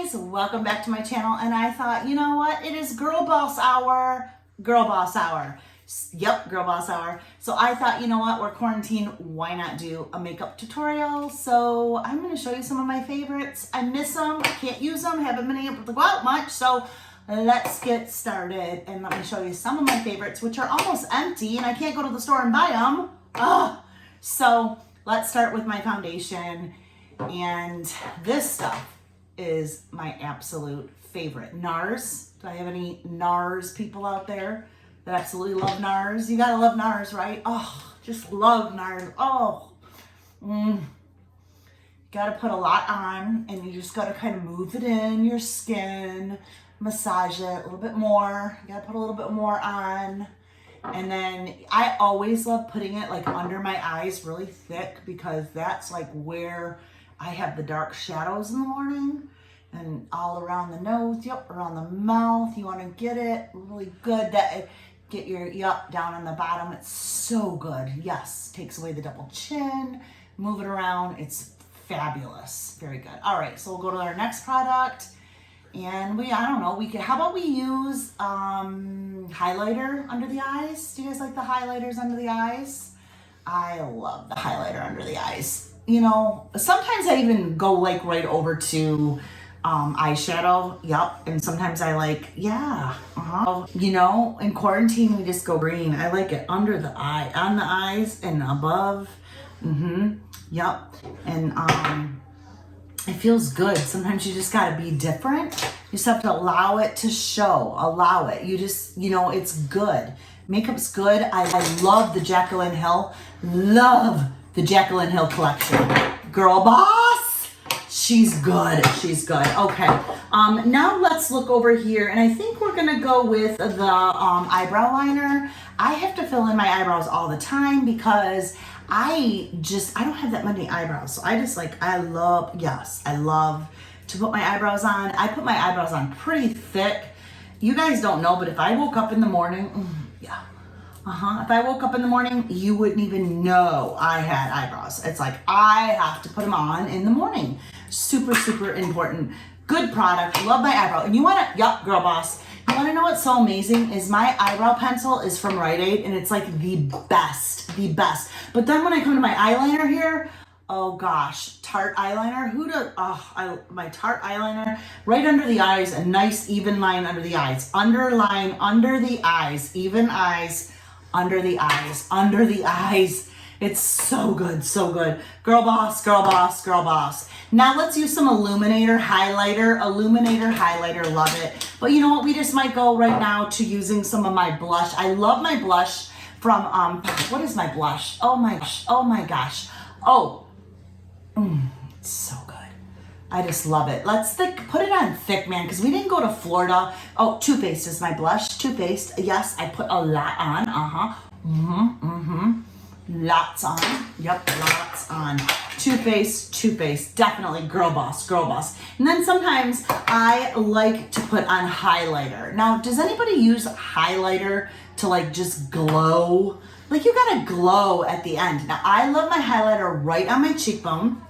guys, welcome back to my channel. And I thought, you know what? It is Girl Boss Hour. Girl Boss Hour. Yep, Girl Boss Hour. So I thought, you know what? We're quarantined. Why not do a makeup tutorial? So I'm going to show you some of my favorites. I miss them. I can't use them. Haven't been able to go out much. So let's get started. And let me show you some of my favorites, which are almost empty. And I can't go to the store and buy them. Ugh. So let's start with my foundation. And this stuff is my absolute favorite. Nars. Do I have any Nars people out there that absolutely love Nars? You gotta love Nars, right? Oh, just love Nars. Oh, gotta put a lot on, and you just gotta kind of move it in your skin, massage it a little bit more. You gotta put a little bit more on. And then I always love putting it like under my eyes really thick, because that's like where I have the dark shadows in the morning, and all around the nose, yep, around the mouth. You want to get it really good. That get your, yep, down on the bottom. It's so good. Yes, takes away the double chin. Move it around. It's fabulous. Very good. All right, so we'll go to our next product, and I don't know, how about we use highlighter under the eyes? Do you guys like the highlighters under the eyes? I love the highlighter under the eyes. You know, sometimes I even go like right over to eyeshadow. Yep. And sometimes I like, yeah. You know, in quarantine, we just go green. I like it under the eye, on the eyes and above. Yep. And it feels good. Sometimes you just got to be different. You just have to allow it to show. Allow it. You just, you know, it's good. Makeup's good. I love the Jaclyn Hill. Love the Jaclyn Hill collection. Girl boss. She's good. She's good. Okay. Now let's look over here, and I think we're gonna go with the eyebrow liner. I have to fill in my eyebrows all the time because I don't have that many eyebrows. So I love to put my eyebrows on. I put my eyebrows on pretty thick. You guys don't know, but if I woke up in the morning, if I woke up in the morning, you wouldn't even know I had eyebrows. It's like I have to put them on in the morning. Super, super important. Good product. Love my eyebrow. And you want to, yep, girl boss. You want to know what's so amazing is my eyebrow pencil is from Rite Aid, and it's like the best. But then when I come to my eyeliner here, oh gosh, Tarte eyeliner. My Tarte eyeliner right under the eyes, a nice even line under the eyes. Underline under the eyes, even eyes. Under the eyes. It's so good, so good. Girl boss, girl boss, girl boss. Now let's use some illuminator highlighter. Love it. But you know what? We just might go right now to using some of my blush. I love my blush from, what is my blush? Oh my gosh. It's so good. I just love it. Let's put it on thick, man, because we didn't go to Florida. Oh, Too Faced is my blush. Too Faced. Yes, I put a lot on. Lots on. Yep, lots on. Too Faced. Definitely girl boss. And then sometimes I like to put on highlighter. Now, does anybody use highlighter to like just glow? Like you gotta glow at the end. Now, I love my highlighter right on my cheekbone.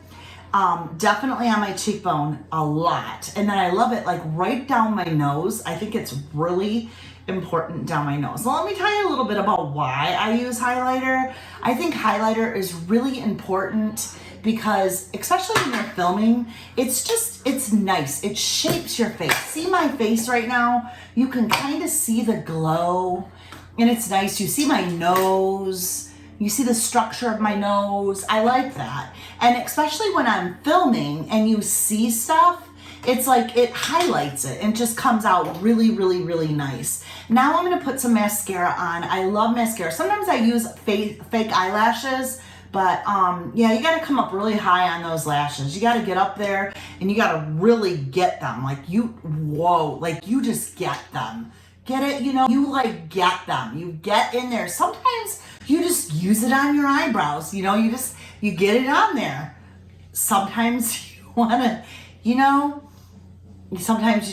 Definitely on my cheekbone a lot. And then I love it like right down my nose. I think it's really important down my nose. Well, let me tell you a little bit about why I use highlighter. I think highlighter is really important because, especially when you're filming, it's nice. It shapes your face. See my face right now? You can kind of see the glow, and it's nice. You see my nose. You see the structure of my nose. I like that. And especially when I'm filming and you see stuff, it's like it highlights it and just comes out really, really, really nice. Now I'm gonna put some mascara on. I love mascara. Sometimes I use fake eyelashes, but yeah, you gotta come up really high on those lashes. You gotta get up there and you gotta really get them. Like you just get them. Get it? You know, you like get them. You get in there. Sometimes you just use it on your eyebrows. You know, you get it on there. Sometimes you wanna, you know, sometimes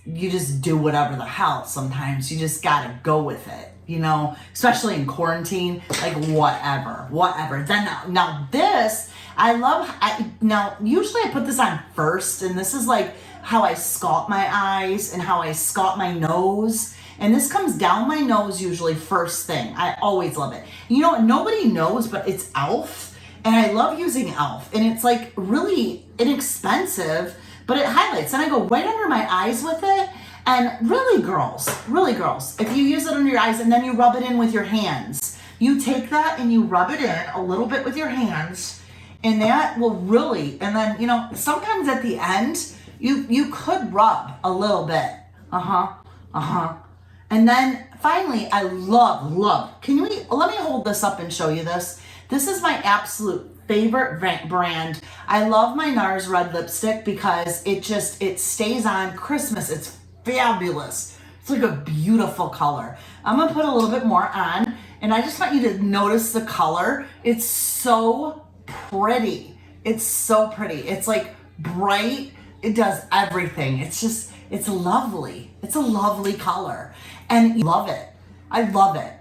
you just do whatever the hell. Sometimes you just gotta go with it. You know, especially in quarantine, like whatever. Then now this, Now, usually I put this on first, and this is like how I sculpt my eyes and how I sculpt my nose. And this comes down my nose usually first thing. I always love it. You know, nobody knows, but it's e.l.f. And I love using e.l.f. And it's like really inexpensive, but it highlights. And I go right under my eyes with it. And really girls, if you use it under your eyes and then you rub it in with your hands, you take that and you rub it in a little bit with your hands, and that will really, and then, you know, sometimes at the end, you could rub a little bit. And then finally, I love, let me hold this up and show you this. This is my absolute favorite brand. I love my Nars Red Lipstick because it stays on Christmas. It's fabulous. It's like a beautiful color. I'm gonna put a little bit more on, and I just want you to notice the color. It's so pretty. It's so pretty. It's like bright. It does everything. It's lovely. It's a lovely color. And you love it. I love it.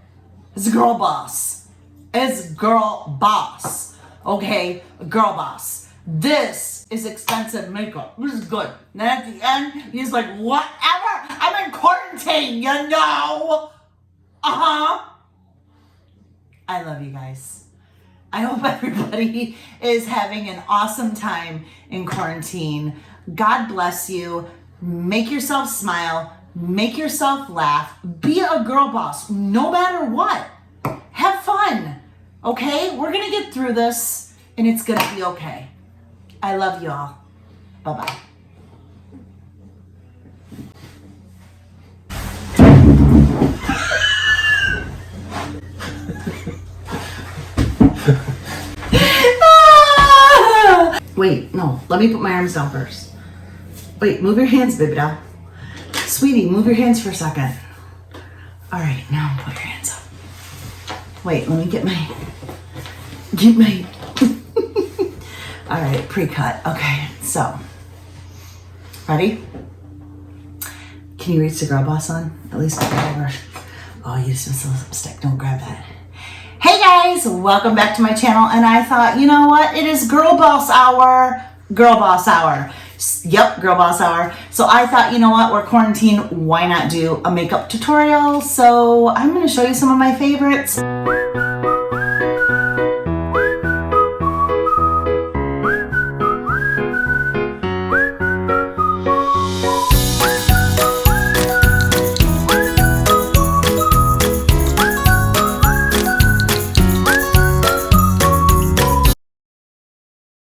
It's girl boss. It's girl boss. Okay, girl boss. This is expensive makeup. This is good. And then at the end, he's like, whatever. I'm in quarantine, you know. I love you guys. I hope everybody is having an awesome time in quarantine. God bless you. Make yourself smile. Make yourself laugh. Be a girl boss no matter what. Have fun. Okay? We're going to get through this, and it's going to be okay. I love you all. Bye-bye. Wait, no. Let me put my arms down first. Wait, move your hands, baby doll. Sweetie, move your hands for a second. All right, now put your hands up. Wait, let me get my... All right, pre-cut. Okay, so. Ready? Can you reach the girl boss on? At least grab over. Oh, you just missed a lipstick. Don't grab that. Hey guys, welcome back to my channel. And I thought, you know what? It is girl boss hour. Girl boss hour. Yep, girl boss hour. So I thought, you know what? We're quarantined. Why not do a makeup tutorial? So I'm going to show you some of my favorites.